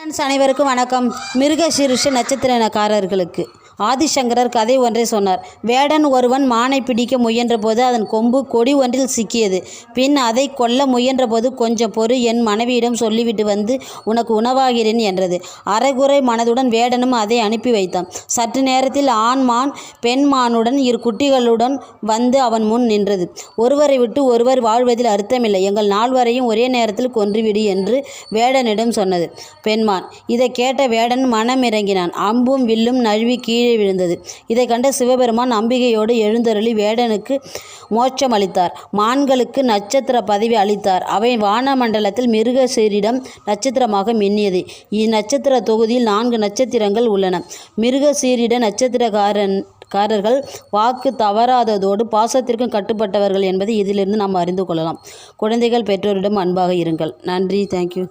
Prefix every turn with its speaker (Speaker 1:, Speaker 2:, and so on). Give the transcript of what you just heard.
Speaker 1: Friends அனைவருக்கும் வணக்கம். மிருகசீரிஷ நட்சத்திரக்காரர்களுக்கு ஆதிசங்கரர் கதை ஒன்றை சொன்னார். வேடன் ஒருவன் மானை பிடிக்க முயன்றபோது அதன் கொம்பு கொடி ஒன்றில் சிக்கியது. பின் அதை கொல்ல முயன்றபோது, கொஞ்சம் பொறு, என் மனைவியிடம் சொல்லிவிட்டு வந்து உனக்கு உணவாகிறேன் என்றது. அரைகுறை மனதுடன் வேடனும் அதை அனுப்பி வைத்தான். சற்று நேரத்தில் ஆண் மான் பெண் மானுடன் இரு குட்டிகளுடன் வந்து அவன் முன் நின்றது. ஒருவரை விட்டு ஒருவர் வாழ்வதில் அர்த்தமில்லை, எங்கள் நால்வரையும் ஒரே நேரத்தில் கொன்றுவிடு என்று வேடனிடம் சொன்னது பெண்மான். இதை கேட்ட வேடன் மனமிறங்கினான். அம்பும் வில்லும் நழுவி கீழே விழுந்தது. இதை கண்ட சிவபெருமான் நம்பிக்கையோடு எழுந்தருளி வேடனுக்கு மோட்சம் அளித்தார். மான்களுக்கு நட்சத்திர பதவி அளித்தார். அவை வானமண்டலத்தில் மிருகசீரிடம் நட்சத்திரமாக மின்னியது. இந்நட்சத்திர தொகுதியில் 4 நட்சத்திரங்கள் உள்ளன. மிருகசீரிட நட்சத்திரக்காரர்கள் வாக்கு தவறாததோடு பாசத்திற்கும் கட்டுப்பட்டவர்கள் என்பதை இதிலிருந்து நாம் அறிந்து கொள்ளலாம். குழந்தைகள் பெற்றோரிடம் அன்பாக இருங்கள். நன்றி. தேங்க்யூ.